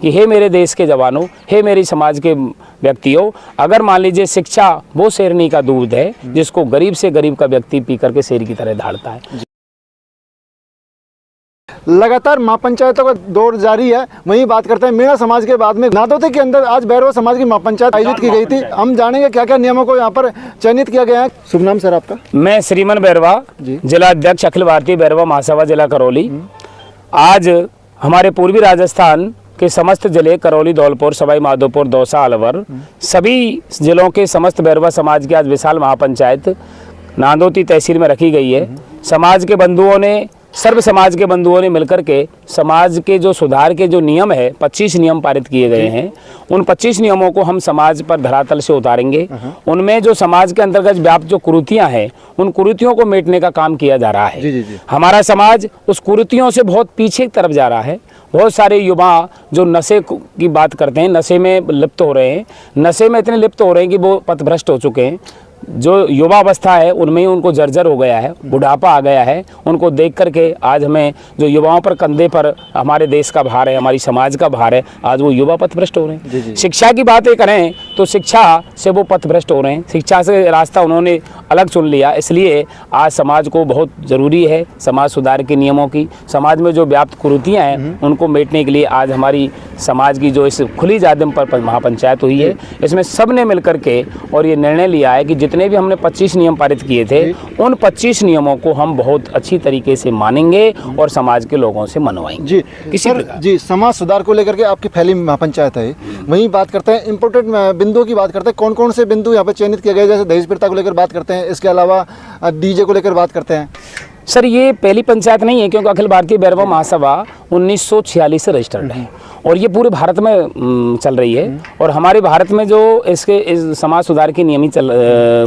कि हे मेरे देश के जवानों, हे मेरी समाज के व्यक्तियों, अगर मान लीजिए शिक्षा वो शेरनी का दूध है जिसको गरीब से गरीब का व्यक्ति पी करके शेर की तरह दहाड़ता है। लगातार महापंचायतों का दौर जारी है। वहीं बात करते हैं मीणा समाज के बाद में नादौती के अंदर आज बैरवा समाज की महापंचायत आयोजित की गई थी। हम जानेंगे क्या क्या नियमों को यहाँ पर चयनित किया गया है। शुभ नाम सर आपका? मैं श्रीमन बैरवा, जिला अध्यक्ष अखिल भारतीय बैरवा महासभा जिला करौली। आज हमारे पूर्वी राजस्थान के समस्त जिले करौली, धौलपुर, सवाई माधोपुर, दौसा, अलवर सभी जिलों के समस्त बैरवा समाज की आज विशाल महापंचायत नादौती तहसील में रखी गई है। समाज के बंधुओं ने, सर्व समाज के बंधुओं ने मिलकर के समाज के जो सुधार के जो नियम है 25 नियम पारित किए गए हैं, उन 25 नियमों को हम समाज पर धरातल से उतारेंगे। उनमें जो समाज के अंतर्गत व्याप्त जो कुरीतियां हैं, उन कुरीतियों को मिटने का काम किया जा रहा है। हमारा समाज उस कुरीतियों से बहुत पीछे की तरफ जा रहा है। बहुत सारे युवा जो नशे की बात करते हैं, नशे में लिप्त हो रहे हैं, नशे में इतने लिप्त हो रहे हैं कि वो पथभ्रष्ट हो चुके हैं। जो युवा अवस्था है उनमें ही उनको जर्जर हो गया है, बुढ़ापा आ गया है। उनको देख करके आज हमें जो युवाओं पर कंधे पर हमारे देश का भार है, हमारी समाज का भार है, आज वो युवा पथभ्रष्ट हो रहे हैं। शिक्षा की बातें करें तो शिक्षा से वो पथभ्रष्ट हो रहे हैं। शिक्षा से रास्ता उन्होंने अलग चुन लिया। इसलिए आज समाज को बहुत ज़रूरी है समाज सुधार के नियमों की, समाज में जो व्याप्त कुरीतियाँ हैं उनको मेटने के लिए आज हमारी समाज की जो इस खुली जादम पर महापंचायत हुई है, इसमें सब ने मिल करके और ये निर्णय लिया है कि जितने भी हमने 25 नियम पारित किए थे, उन 25 नियमों को हम बहुत अच्छी तरीके से मानेंगे और समाज के लोगों से मनवाएंगे। जी, समाज सुधार को लेकर के आपकी फैली महापंचायत है। वहीं बात करते हैं इम्पोर्टेंट बिंदुओं की बात करते हैं। कौन कौन से बिंदु यहाँ पर चयनित किए गए? जैसे दहेज प्रथा को लेकर बात करते हैं, इसके अलावा डीजे को लेकर बात करते हैं। सर, ये पहली पंचायत नहीं है, क्योंकि अखिल भारतीय बैरवा महासभा 1946 से रजिस्टर्ड है और ये पूरे भारत में चल रही है। और हमारे भारत में जो इस समाज सुधार के नियम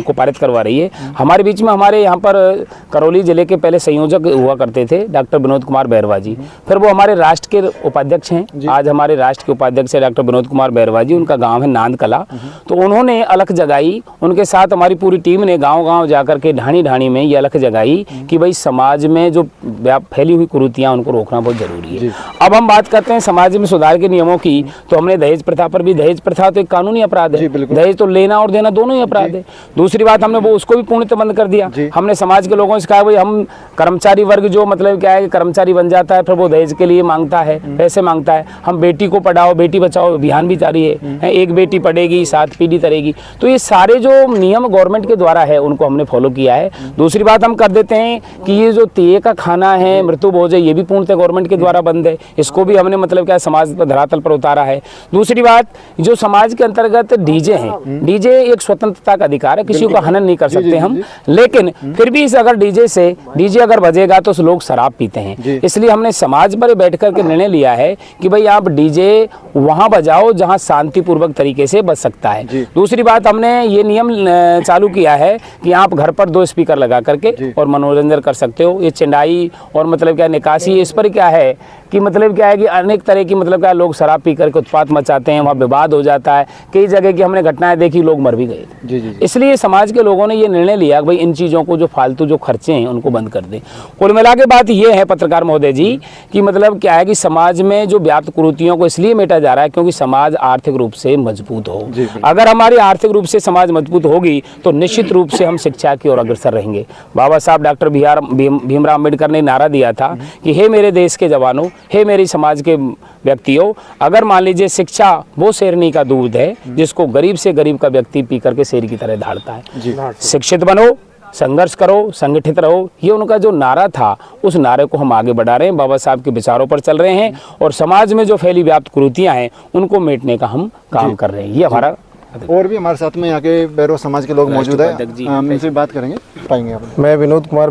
को पारित करवा रही है। हमारे बीच में हमारे यहाँ पर करौली जिले के पहले संयोजक हुआ करते थे डॉक्टर विनोद कुमार बैरवा जी, फिर वो हमारे राष्ट्र के उपाध्यक्ष हैं। आज हमारे राष्ट्र के उपाध्यक्ष है डॉक्टर विनोद कुमार बैरवा जी। उनका गाँव है नांद कला। तो उन्होंने अलख जगाई, उनके साथ हमारी पूरी टीम ने गाँव जाकर के ढाणी ढाणी में ये अलख जगाई कि भाई समाज में जो फैली हुई कुरीतियां उनको रोकना बहुत जरूरी है। अब हम बात करते हैं समाज में सुधार के नियमों की, तो हमने दहेज प्रथा पर भी, दहेज प्रथा तो एक कानूनी अपराध है। दहेज तो लेना और देना दोनों ही अपराध है। दूसरी बात, हमने वो उसको भी पूर्णतः बंद कर दिया। हमने समाज के लोगों से कहा भाई हम कर्मचारी वर्ग जो मतलब क्या है, कर्मचारी बन जाता है फिर वो दहेज के लिए मांगता है, पैसे मांगता है। हम बेटी को पढ़ाओ, बेटी बचाओ अभियान भी जारी है। एक बेटी पढ़ेगी 7 पीढ़ी तरेगी। तो ये सारे जो नियम गवर्नमेंट के द्वारा है उनको हमने फॉलो किया है। दूसरी बात हम कर देते हैं कि ये जो तेय का खाना है, मृत्यु भोज है, ये भी पूर्णतः गवर्नमेंट के द्वारा बंद है। इसको भी हमने मतलब क्या समाज पर धरातल पर उतारा है। दूसरी बात, जो समाज के अंतर्गत डीजे हैं, डीजे एक स्वतंत्रता का अधिकार है, किसी को हनन नहीं कर सकते हम। लेकिन फिर भी अगर डीजे अगर बजेगा तो लोग शराब पीते हैं। इसलिए हमने समाज पर बैठ कर के निर्णय लिया है कि भाई आप डीजे वहां बजाओ जहां शांतिपूर्वक तरीके से बज सकता है। दूसरी बात, हमने ये नियम चालू किया है कि आप घर पर 2 स्पीकर लगा करके और मनोरंजन कर सकते हो। ये चिंडाई और मतलब क्या निकासी, इस पर क्या है कि मतलब क्या है कि अनेक तरह की मतलब क्या लोग शराब पी करके उत्पात मचाते हैं, वहाँ विवाद हो जाता है। कई जगह की हमने घटनाएं देखी, लोग मर भी गए। इसलिए समाज के लोगों ने ये निर्णय लिया कि भाई इन चीज़ों को जो फालतू जो खर्चे हैं उनको बंद कर दें। कुल मिला के बात ये है पत्रकार महोदय जी कि मतलब क्या है कि समाज में जो व्याप्त कुरीतियों को इसलिए मेटा जा रहा है क्योंकि समाज आर्थिक रूप से मजबूत हो। अगर हमारी आर्थिक रूप से समाज मजबूत होगी तो निश्चित रूप से हम शिक्षा की ओर अग्रसर रहेंगे। बाबा साहब डॉक्टर भीमराव अम्बेडकर ने नारा दिया था कि हे मेरे देश के जवानों, हे मेरी समाज के व्यक्तियों, अगर मान लीजिए शिक्षा वो शेरनी का दूध है जिसको गरीब से गरीब का व्यक्ति पी करके शेर की तरह दहाड़ता है। शिक्षित बनो, संघर्ष करो, संगठित रहो, ये उनका जो नारा था उस नारे को हम आगे बढ़ा रहे हैं। बाबा साहब के विचारों पर चल रहे हैं और समाज में जो फैली व्याप्त कुरीतियां हैं उनको मेटने का हम काम कर रहे हैं। ये हमारा और भी हमारे साथ में यहाँ के बैरवा समाज के लोग मौजूद है, हम इनसे बात करेंगे, पाएंगे आप। मैं विनोद कुमार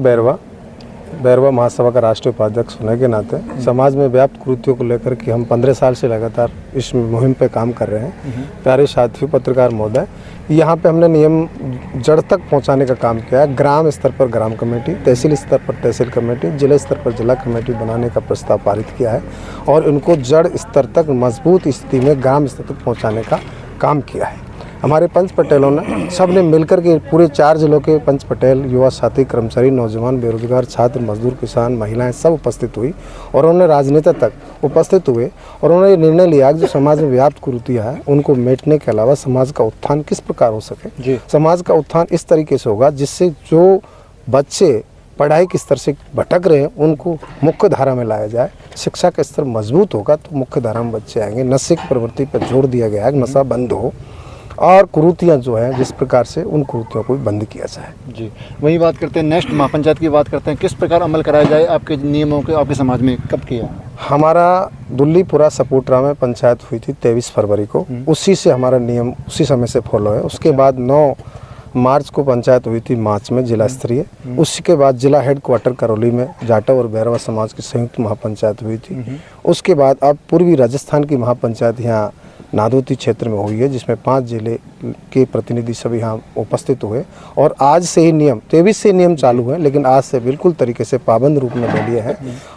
बैरवा महासभा का राष्ट्रीय उपाध्यक्ष होने के नाते समाज में व्याप्त कुरीतियों को लेकर के हम 15 साल से लगातार इस मुहिम पे काम कर रहे हैं। प्यारे साथियों पत्रकार महोदय, यहाँ पे हमने नियम जड़ तक पहुँचाने का काम किया है। ग्राम स्तर पर ग्राम कमेटी, तहसील स्तर पर तहसील कमेटी, जिला स्तर पर जिला कमेटी बनाने का प्रस्ताव पारित किया है और इनको जड़ स्तर तक मजबूत स्थिति में ग्राम स्तर तक पहुँचाने का काम किया है। हमारे पंच पटेलों ने सब ने मिलकर के पूरे 4 जिलों के पंच पटेल, युवा साथी, कर्मचारी, नौजवान, बेरोजगार, छात्र, मजदूर, किसान, महिलाएं सब उपस्थित हुई और उन्होंने राजनेता तक उपस्थित हुए और उन्होंने ये निर्णय लिया कि जो समाज में व्याप्त कुरीतियाँ हैं उनको मेटने के अलावा समाज का उत्थान किस प्रकार हो सके। समाज का उत्थान इस तरीके से होगा जिससे जो बच्चे पढ़ाई के स्तर से भटक रहे हैं उनको मुख्य धारा में लाया जाए। शिक्षा का स्तर मजबूत होगा तो मुख्य धारा में बच्चे आएंगे। नशे की प्रवृत्ति पर जोर दिया गया है कि नशा बंद हो और कुरीतियाँ जो हैं जिस प्रकार से उन कुरीतियों को भी बंद किया जाए। जी, वही बात करते हैं, नेक्स्ट महापंचायत की बात करते हैं, किस प्रकार अमल कराया जाए आपके नियमों के आपके समाज में कब किया? हमारा दुल्लीपुरा सपोटरा में पंचायत हुई थी 23 फरवरी को, उसी से हमारा नियम उसी समय से फॉलो है। उसके बाद 9 मार्च को पंचायत हुई थी मार्च में जिला स्तरीय। उसके बाद जिला हेडक्वार्टर करौली में जाटव और भैरवा समाज की संयुक्त महापंचायत हुई थी। उसके बाद अब पूर्वी राजस्थान की महापंचायत यहाँ नादौती क्षेत्र में हुई है जिसमें 5 जिले के प्रतिनिधि सब यहाँ उपस्थित हुए और आज से ही नियम 23 से नियम चालू है, लेकिन आज से बिल्कुल तरीके से पाबंद रूप में ले लिए हैं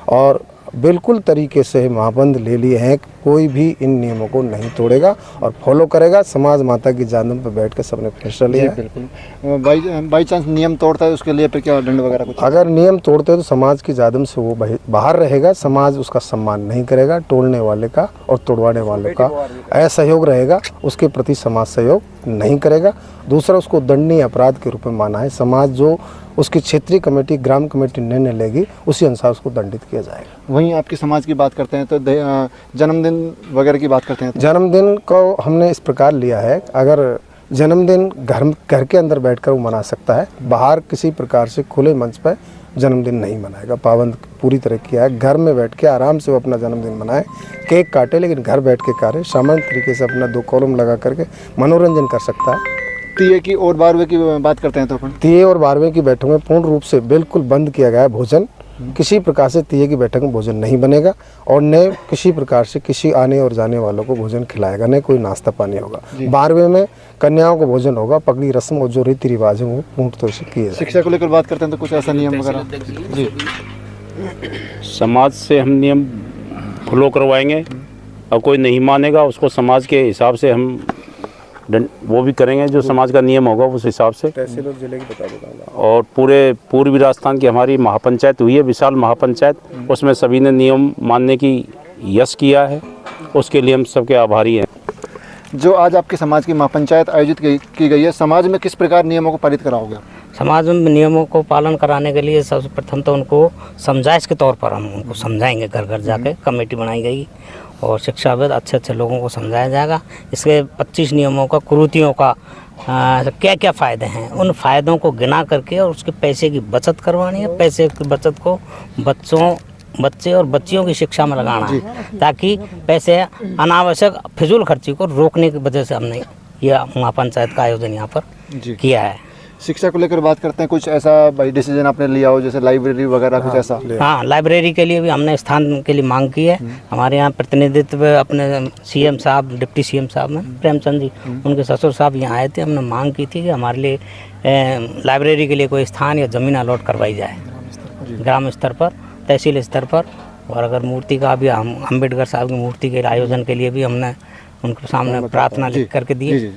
और बिल्कुल तरीके से महाबंद ले लिए हैं। कोई भी इन नियमों को नहीं तोड़ेगा और फॉलो करेगा। समाज माता की जानम पर बैठ कर सबने फैसला लिया है। बिल्कुल। बाई चांस नियम तोड़ता है उसके लिए फिर क्या दंड वगैरह कुछ? अगर नियम तोड़ते तो समाज की जादम से वो बाहर रहेगा। समाज उसका सम्मान नहीं करेगा। तोड़ने वाले का और तोड़वाने वाले का असहयोग रहेगा, उसके प्रति समाज सहयोग नहीं करेगा। दूसरा, उसको दंडनीय अपराध के रूप में माना है। समाज जो उसकी क्षेत्रीय कमेटी, ग्राम कमेटी निर्णय लेगी उसी अनुसार उसको दंडित किया जाएगा। वहीं आपकी समाज की बात करते हैं तो जन्मदिन वगैरह की बात करते हैं तो जन्मदिन को हमने इस प्रकार लिया है, अगर जन्मदिन घर के अंदर बैठकर वो मना सकता है, बाहर किसी प्रकार से खुले मंच पर जन्मदिन नहीं मनाएगा। पाबंद पूरी तरह किया है। घर में बैठ के आराम से वो अपना जन्मदिन मनाए, केक काटे, लेकिन घर बैठ के करे, सामान्य तरीके से अपना 2 कॉलम लगा करके मनोरंजन कर सकता है। तीये की और 12वें की बात करते हैं तो अपन तीये और 12वें की बैठक में पूर्ण रूप से बिल्कुल बंद किया गया है भोजन। किसी प्रकार से तीये की बैठक में भोजन नहीं बनेगा और न किसी प्रकार से किसी आने और जाने वालों को भोजन खिलाएगा, न कोई नाश्ता पानी होगा। 12वें में कन्याओं को भोजन होगा। पगड़ी रस्म और जो रीति रिवाज है वो पूर्ण तौर से किए। शिक्षा को लेकर बात करते हैं तो कुछ ऐसा नियम वगैरह? जी, समाज से हम नियम फॉलो करवाएंगे और कोई नहीं मानेगा उसको समाज के हिसाब से हम वो भी करेंगे, जो समाज का नियम होगा उस हिसाब से। तहसील और जिले की बता देता हूँ। और पूरे पूर्वी राजस्थान की हमारी महापंचायत हुई है, विशाल महापंचायत, उसमें सभी ने नियम मानने की यश किया है, उसके लिए हम सबके आभारी हैं। जो आज आपके समाज की महापंचायत आयोजित की गई है, समाज में किस प्रकार नियमों को पारित कराओगे? समाज में नियमों को पालन कराने के लिए सबसे प्रथम तो उनको समझाइश के तौर पर हम उनको समझाएंगे। घर घर जाके कमेटी बनाई गई और शिक्षाविद अच्छे लोगों को समझाया जाएगा। इसके 25 नियमों का, कुरीतियों का क्या क्या फ़ायदे हैं, उन फ़ायदों को गिना करके और उसके पैसे की बचत करवानी है। पैसे की बचत को बच्चे और बच्चियों की शिक्षा में लगाना है, ताकि पैसे अनावश्यक फिजूल खर्ची को रोकने की वजह से हमने यह महापंचायत का आयोजन यहाँ पर किया है। शिक्षा को लेकर बात करते हैं, कुछ ऐसा भाई डिसीजन आपने लिया हो जैसे लाइब्रेरी वगैरह कुछ ऐसा? हाँ, लाइब्रेरी के लिए भी हमने स्थान के लिए मांग की है। हमारे यहाँ प्रतिनिधित्व अपने सीएम साहब, डिप्टी सीएम साहब में प्रेमचंद जी, उनके ससुर साहब यहाँ आए थे। हमने मांग की थी कि हमारे लिए लाइब्रेरी के लिए कोई स्थान या ज़मीन अलॉट करवाई जाए, ग्राम स्तर पर, तहसील स्तर पर। और अगर मूर्ति का भी हम अम्बेडकर साहब की मूर्ति के आयोजन के लिए भी हमने उनके सामने प्रार्थना लिख करके दी।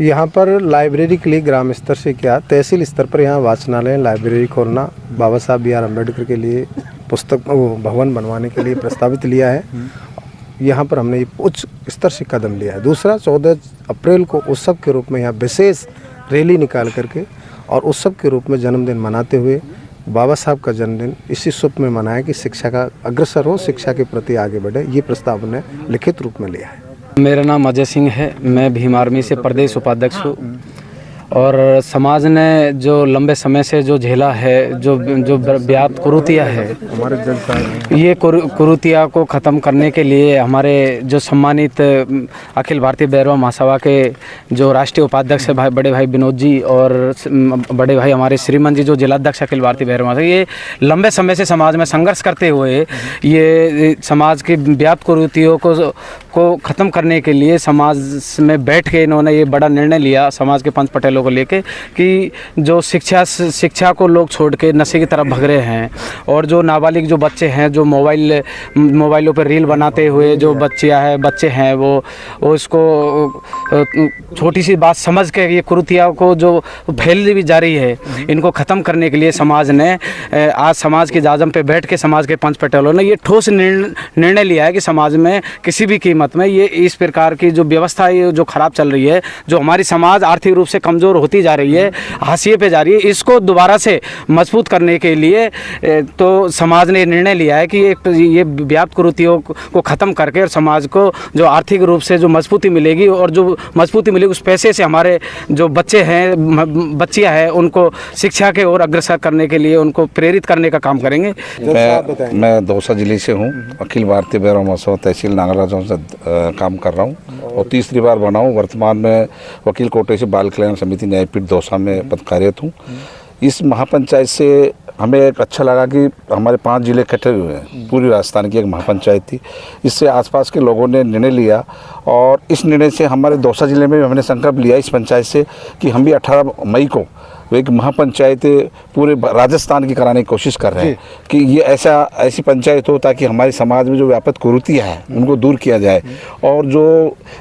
यहाँ पर लाइब्रेरी के लिए ग्राम स्तर से क्या, तहसील स्तर पर यहाँ वाचनालय, लाइब्रेरी खोलना, बाबा साहब बी आर अम्बेडकर के लिए पुस्तक भवन बनवाने के लिए प्रस्तावित लिया है। यहाँ पर हमने उच्च स्तर से कदम लिया है। दूसरा, 14 अप्रैल को उत्सव के रूप में यहाँ विशेष रैली निकाल करके और उत्सव के रूप में जन्मदिन मनाते हुए बाबा साहब का जन्मदिन इसी शुभ में मनाया कि शिक्षा का अग्रसर हो, शिक्षा के प्रति आगे बढ़े। ये प्रस्ताव ने लिखित रूप में लिया है। मेरा नाम अजय सिंह है, मैं भीम आर्मी से प्रदेश उपाध्यक्ष हूँ। और समाज ने जो लंबे समय से जो झेला है, जो व्याप्त कुरीतियाँ है, हमारे जज साहब ये कुरीतियाँ को ख़त्म करने के लिए हमारे जो सम्मानित अखिल भारतीय भैरवा महासभा के जो राष्ट्रीय उपाध्यक्ष है बड़े भाई विनोद जी और बड़े भाई हमारे श्रीमन जी जो जिलाध्यक्ष अखिल भारतीय भैरवा महासभा, ये लंबे समय से समाज में संघर्ष करते हुए ये समाज की व्याप्त कुरीतियों को ख़त्म करने के लिए समाज में बैठ के इन्होंने ये बड़ा निर्णय लिया। समाज के पंच पटेलों खेलों को लेके कि जो शिक्षा को लोग छोड़ के नशे की तरफ भग रहे हैं, और जो नाबालिग जो बच्चे हैं जो मोबाइलों पर रील बनाते हुए जो बच्चे हैं वो इसको छोटी सी बात समझ के ये कुरीतियों को जो फैलती भी जा रही है, इनको ख़त्म करने के लिए समाज ने आज समाज की जाजम पे बैठ के समाज के पंच पटेलों ने ये ठोस निर्णय लिया है कि समाज में किसी भी कीमत में ये इस प्रकार की जो व्यवस्था है जो ख़राब चल रही है, जो हमारी समाज आर्थिक रूप से कमज़ोर होती जा रही है, हाशिए पे जा रही है, इसको दोबारा से मजबूत करने के लिए तो समाज ने निर्णय लिया है कि ये व्याप्त कुरीतियों को ख़त्म करके और समाज को जो आर्थिक रूप से जो मजबूती मिलेगी, और जो मजबूती मिलेगी उस पैसे से हमारे जो बच्चे हैं बच्चियाँ हैं उनको शिक्षा के ओर अग्रसर करने के लिए उनको प्रेरित करने का काम करेंगे। मैं दौसा जिले से हूँ, अखिल भारतीय भैरवा महोत्सव तहसील नागराजों से काम कर रहा हूँ और तीसरी बार बना हूँ। वर्तमान में वकील कोटे से बाल कल्याण समिति न्यायपीठ दौसा में पद कार्यरत हूँ। इस महापंचायत से हमें एक अच्छा लगा कि हमारे 5 जिले इकट्ठे हुए हैं, पूरी राजस्थान की एक महापंचायत थी। इससे आसपास के लोगों ने निर्णय लिया और इस निर्णय से हमारे दौसा जिले में हमने संकल्प लिया इस पंचायत से कि हम भी 18 मई को एक महापंचायत पूरे राजस्थान की कराने की कोशिश कर रहे हैं कि ये ऐसी पंचायत हो ताकि हमारे समाज में जो व्यापक कुरीतियाँ हैं उनको दूर किया जाए, और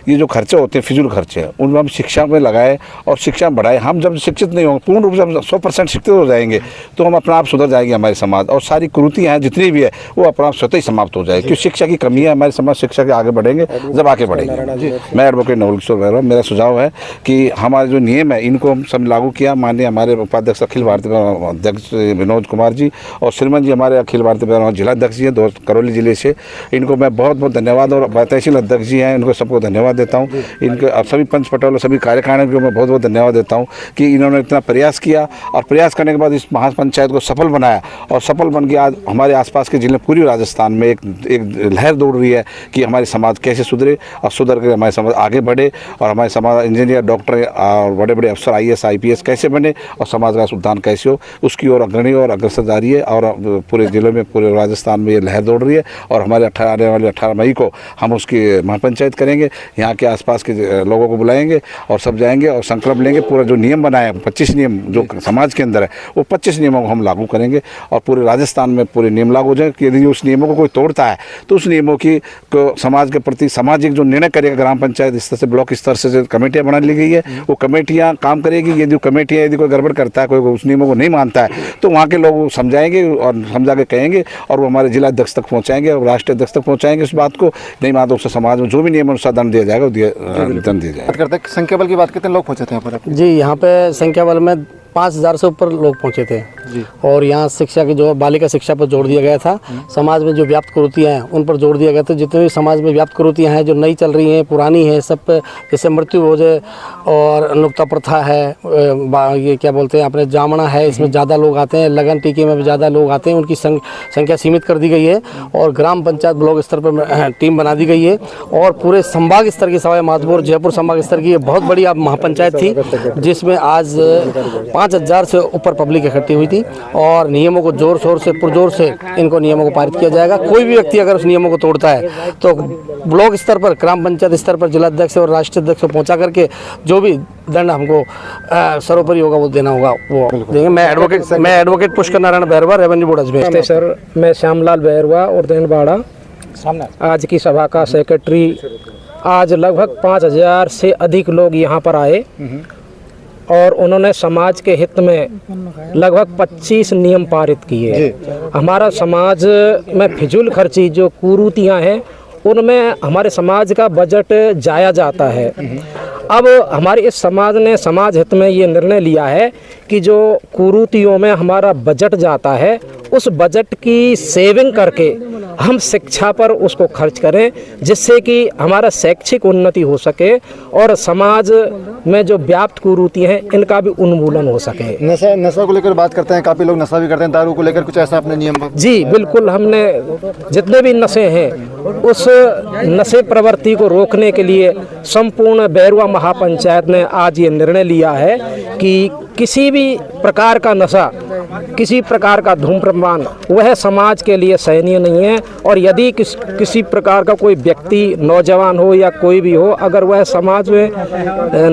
ये जो खर्चे होते हैं फिजूल खर्चे उनमें हम शिक्षा में लगाए और शिक्षा बढ़ाए। हम जब शिक्षित नहीं होंगे, पूर्ण रूप से हम 100% शिक्षित हो जाएंगे तो हम अपना आप सुधर जाएंगे हमारे समाज, और सारी कुरीतियाँ हैं जितनी भी है वो अपना आप स्वतः ही समाप्त हो जाएगी, क्योंकि शिक्षा की कमी है। हमारे समाज शिक्षा के आगे बढ़ेंगे जब आगे बढ़ेंगे। मैं एडवोकेट नवल किशोर भैरवा, मेरा सुझाव है कि हमारे जो नियम है इनको हम सब लागू किया। माननीय हमारे उपाध्यक्ष अखिल भारतीय अध्यक्ष विनोद कुमार जी और श्रीमान जी हमारे अखिल भारतीय जिला अध्यक्ष जी हैं करौली जिले से, इनको मैं बहुत बहुत धन्यवाद, और तहसील अध्यक्ष जी हैं इनको सबको धन्यवाद देता हूँ। इनके सभी पंच पटेलों सभी कार्यकारिणी को मैं बहुत बहुत धन्यवाद देता हूँ कि इन्होंने इतना प्रयास किया, और प्रयास करने के बाद इस महापंचायत को सफल बनाया, और सफल बन के आज हमारे आसपास के जिले पूरी राजस्थान में एक लहर दौड़ रही है कि हमारे समाज कैसे सुधरे और सुधर कर हमारे समाज आगे बढ़े, और हमारे समाज इंजीनियर डॉक्टर और बड़े बड़े अफसर IAS IPS कैसे बने और समाज का उद्धार कैसे हो, उसकी ओर अग्रणी और अग्रसर जा रही है। और पूरे जिले में पूरे राजस्थान में ये लहर दौड़ रही है, और हमारे आने वाले 18 मई को हम उसकी महापंचायत करेंगे। यहाँ के आसपास के लोगों को बुलाएंगे और सब जाएंगे और संकल्प लेंगे। पूरा जो नियम बनाया 25 नियम जो समाज के अंदर है वो 25 नियमों को हम लागू करेंगे, और पूरे राजस्थान में पूरे नियम लागू हो जाए कि यदि उस नियमों को कोई तोड़ता है तो उस नियमों की समाज के प्रति सामाजिक जो निर्णय करेगा ग्राम पंचायत स्तर से ब्लॉक स्तर से जो कमेटियाँ बना ली गई है वो कमेटियाँ काम करेगी। यदि कमेटियाँ यदि कोई गड़बड़ करता है, कोई उस नियमों को नहीं मानता है, तो वहाँ के लोग समझाएंगे और समझा के कहेंगे, और वो हमारे जिला अध्यक्ष तक पहुँचाएंगे और राष्ट्रीय अध्यक्ष तक पहुँचाएंगे इस बात को। नहीं मानते उससे समाज में जो भी नियम अनुसार दंड दिया जाएगा वो दंड दिया जाएगा। करते हैं संख्या बल की बात, कितने लोग पहुंचे थे यहाँ पर? जी, यहाँ पे संख्या बल में 5000 से ऊपर लोग पहुँचे थे जी। और यहाँ शिक्षा की जो बालिका शिक्षा पर जोर दिया गया था, समाज में जो व्याप्त कुरीतियाँ हैं उन पर जोर दिया गया था। जितने भी समाज में व्याप्त कुरीतियाँ हैं जो नई चल रही हैं पुरानी हैं सब पे, जैसे मृत्यु भोज और नुक्ता प्रथा है, ये क्या बोलते हैं अपने जामना है, इसमें ज़्यादा लोग आते हैं, लगन टीके में भी ज़्यादा लोग आते हैं, उनकी संख्या सीमित कर दी गई है। और ग्राम पंचायत ब्लॉक स्तर पर टीम बना दी गई है, और पूरे संभाग स्तर की सवाई माधोपुर जयपुर संभाग स्तर की बहुत बड़ी महापंचायत थी, जिसमें आज 5000 से ऊपर पब्लिक इकट्ठी हुई थी। और नियमों को जोर शोर से पुरजोर से इनको नियमों को पारित किया जाएगा। कोई भी व्यक्ति अगर उस नियमों को तोड़ता है तो ब्लॉक स्तर पर, ग्राम पंचायत स्तर पर जिला अध्यक्ष और राष्ट्रीय अध्यक्ष को पहुंचा करके जो भी दंड हमको सर्वोपरि होगा वो देना होगा वो देंगे। मैं advocate Pushkar Narayan Bhairwa, revenue board Ajmer. Sir, मैं श्यामलाल भैरवा और देनबाड़ा आज की सभा का सेक्रेटरी। आज लगभग 5000 से अधिक लोग यहाँ पर आए और उन्होंने समाज के हित में लगभग 25 नियम पारित किए। हमारा समाज में फिजूल खर्ची जो कुरीतियाँ हैं उनमें हमारे समाज का बजट जाया जाता है। अब हमारे इस समाज ने समाज हित में ये निर्णय लिया है कि जो कुरीतियों में हमारा बजट जाता है उस बजट की सेविंग करके हम शिक्षा पर उसको खर्च करें, जिससे कि हमारा शैक्षिक उन्नति हो सके और समाज में जो व्याप्त कुरीतियाँ हैं इनका भी उन्मूलन हो सके। नशा को लेकर बात करते हैं, काफ़ी लोग नशा भी करते हैं, दारू को लेकर कुछ ऐसा अपने नियम? जी बिल्कुल, हमने जितने भी नशे हैं उस नशे प्रवृत्ति को रोकने के लिए संपूर्ण भैरवा महापंचायत ने आज ये निर्णय लिया है कि किसी भी प्रकार का नशा, किसी प्रकार का धूम्रपान वह समाज के लिए सहनीय नहीं है। और यदि किसी प्रकार का कोई व्यक्ति, नौजवान हो या कोई भी हो, अगर वह समाज में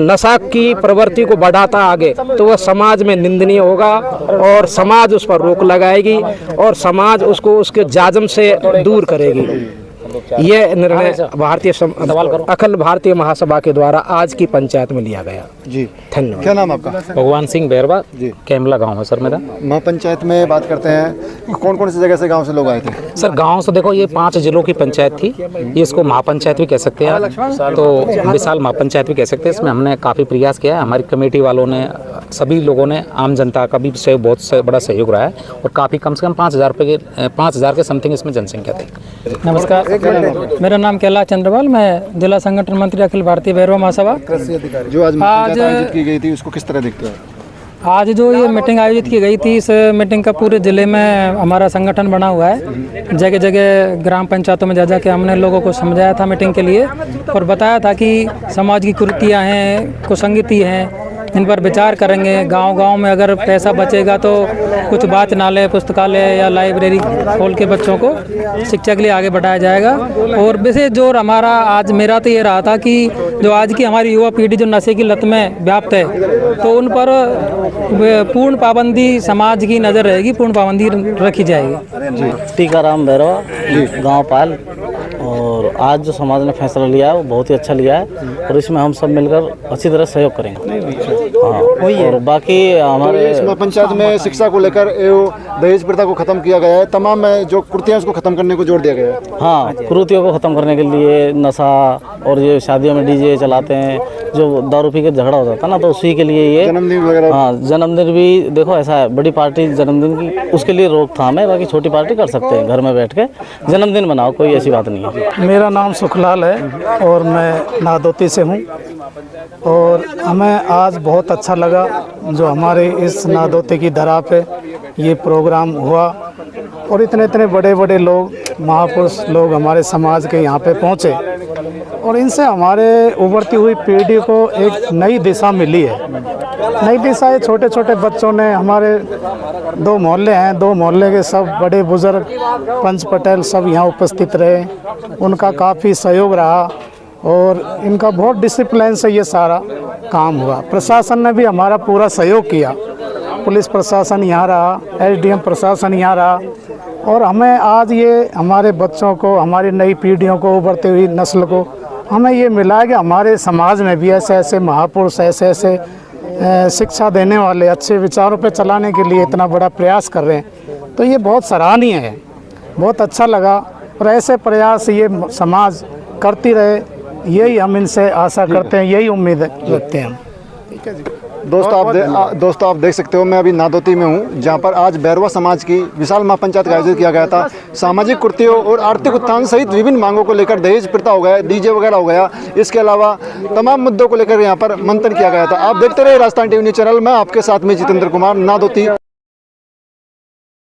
नशा की प्रवृत्ति को बढ़ाता आगे तो वह समाज में निंदनीय होगा और समाज उस पर रोक लगाएगी और समाज उसको उसके जाजम से दूर करेगी। ये निर्णय अखिल भारतीय महासभा के द्वारा आज की पंचायत में लिया गया। जी धन्यवाद। क्या नाम आपका? भगवान सिंह बैरवा जी। कैमला गांव है सर मेरा। महापंचायत में बात करते हैं, कौन कौन सी जगह से गांव से लोग आए थे? सर गांव से देखो, ये 5 जिलों की पंचायत थी, ये इसको महापंचायत भी कह सकते हैं आप, तो विशाल महापंचायत भी कह सकते हैं। इसमें हमने काफ़ी प्रयास किया है, हमारी कमेटी वालों ने, सभी लोगों ने, आम जनता का भी सहयोग, बहुत बड़ा सहयोग रहा है और काफ़ी कम से कम 5,000 के समथिंग इसमें जनसंख्या थी। नमस्कार, मेरा नाम कैलाश चंद्रपाल, मैं जिला संगठन मंत्री अखिल भारतीय भैरवा महासभा। जो आज आयोजित की गई थी उसको किस तरह देखते हैं? आज जो ये मीटिंग आयोजित की गई थी, इस मीटिंग का पूरे ज़िले में हमारा संगठन बना हुआ है। जगह जगह ग्राम पंचायतों में जा जा के हमने लोगों को समझाया था मीटिंग के लिए और बताया था कि समाज की कुरीतियाँ हैं, कुसंगति हैं, इन पर विचार करेंगे। गांव-गांव में अगर पैसा बचेगा तो कुछ वाचनालय, पुस्तकालय या लाइब्रेरी खोल के बच्चों को शिक्षा के लिए आगे बढ़ाया जाएगा। और विशेष जोर हमारा आज मेरा तो ये रहा था कि जो आज की हमारी युवा पीढ़ी जो नशे की लत में व्याप्त है, तो उन पर पूर्ण पाबंदी, समाज की नज़र रहेगी, पूर्ण पाबंदी रखी जाएगी। टीकाराम बैरवा, गाँव पाल। और आज जो समाज ने फैसला लिया है वो बहुत ही अच्छा लिया है और इसमें हम सब मिलकर अच्छी तरह सहयोग करेंगे। हाँ, और बाकी हमारे इस पंचायत में शिक्षा को लेकर दहेज प्रथा को खत्म किया गया है, तमाम जो कुर्तियाँ उसको खत्म करने को जोर दिया गया है। हाँ, कुरीतियों को ख़त्म करने के लिए नशा और ये शादियों में डीजे चलाते हैं, जो दारू पी के झगड़ा हो जाता है ना, तो उसी के लिए ये जन्मदिन वगैरह। हाँ, जन्मदिन भी देखो ऐसा है, बड़ी पार्टी जन्मदिन की उसके लिए रोकथाम है, बाकी छोटी पार्टी कर सकते हैं, घर में बैठ के जन्मदिन मनाओ, कोई ऐसी बात नहीं है। मेरा नाम सुखलाल है और मैं नादोती से हूँ और हमें आज बहुत अच्छा लगा जो हमारे इस नादोती की धरा पे ये प्रोग्राम हुआ और इतने बड़े बड़े लोग, महापुरुष लोग हमारे समाज के यहाँ पे पहुँचे और इनसे हमारे उभरती हुई पीढ़ी को एक नई दिशा मिली है। नई दिशा ये छोटे छोटे बच्चों ने, हमारे 2 मोहल्ले हैं, 2 मोहल्ले के सब बड़े बुजुर्ग, पंच पटेल सब यहाँ उपस्थित रहे, उनका काफ़ी सहयोग रहा और इनका बहुत डिसिप्लिन से ये सारा काम हुआ। प्रशासन ने भी हमारा पूरा सहयोग किया, पुलिस प्रशासन यहाँ रहा, SDM प्रशासन यहाँ रहा और हमें आज ये हमारे बच्चों को, हमारी नई पीढ़ियों को, उभरती हुई नस्ल को हमें ये मिला है कि हमारे समाज में भी ऐसे ऐसे महापुरुष, ऐसे ऐसे शिक्षा देने वाले, अच्छे विचारों पे चलाने के लिए इतना बड़ा प्रयास कर रहे हैं, तो ये बहुत सराहनीय है, बहुत अच्छा लगा और ऐसे प्रयास ये समाज करती रहे, यही हम इनसे आशा करते हैं, यही उम्मीद रखते हैं हम। दोस्तों आप देख सकते हो, मैं अभी नादोती में हूँ, जहाँ पर आज बैरवा समाज की विशाल महापंचायत का आयोजित किया गया था। सामाजिक कुर्तियों और आर्थिक उत्थान सहित विभिन्न मांगों को लेकर, दहेज प्रथा हो गया, डीजे वगैरह हो गया, इसके अलावा तमाम मुद्दों को लेकर यहाँ पर मंथन किया गया था। आप देखते रहे राजस्थान टीवी न्यूज़ चैनल में, आपके साथ में जितेंद्र कुमार, नादोती।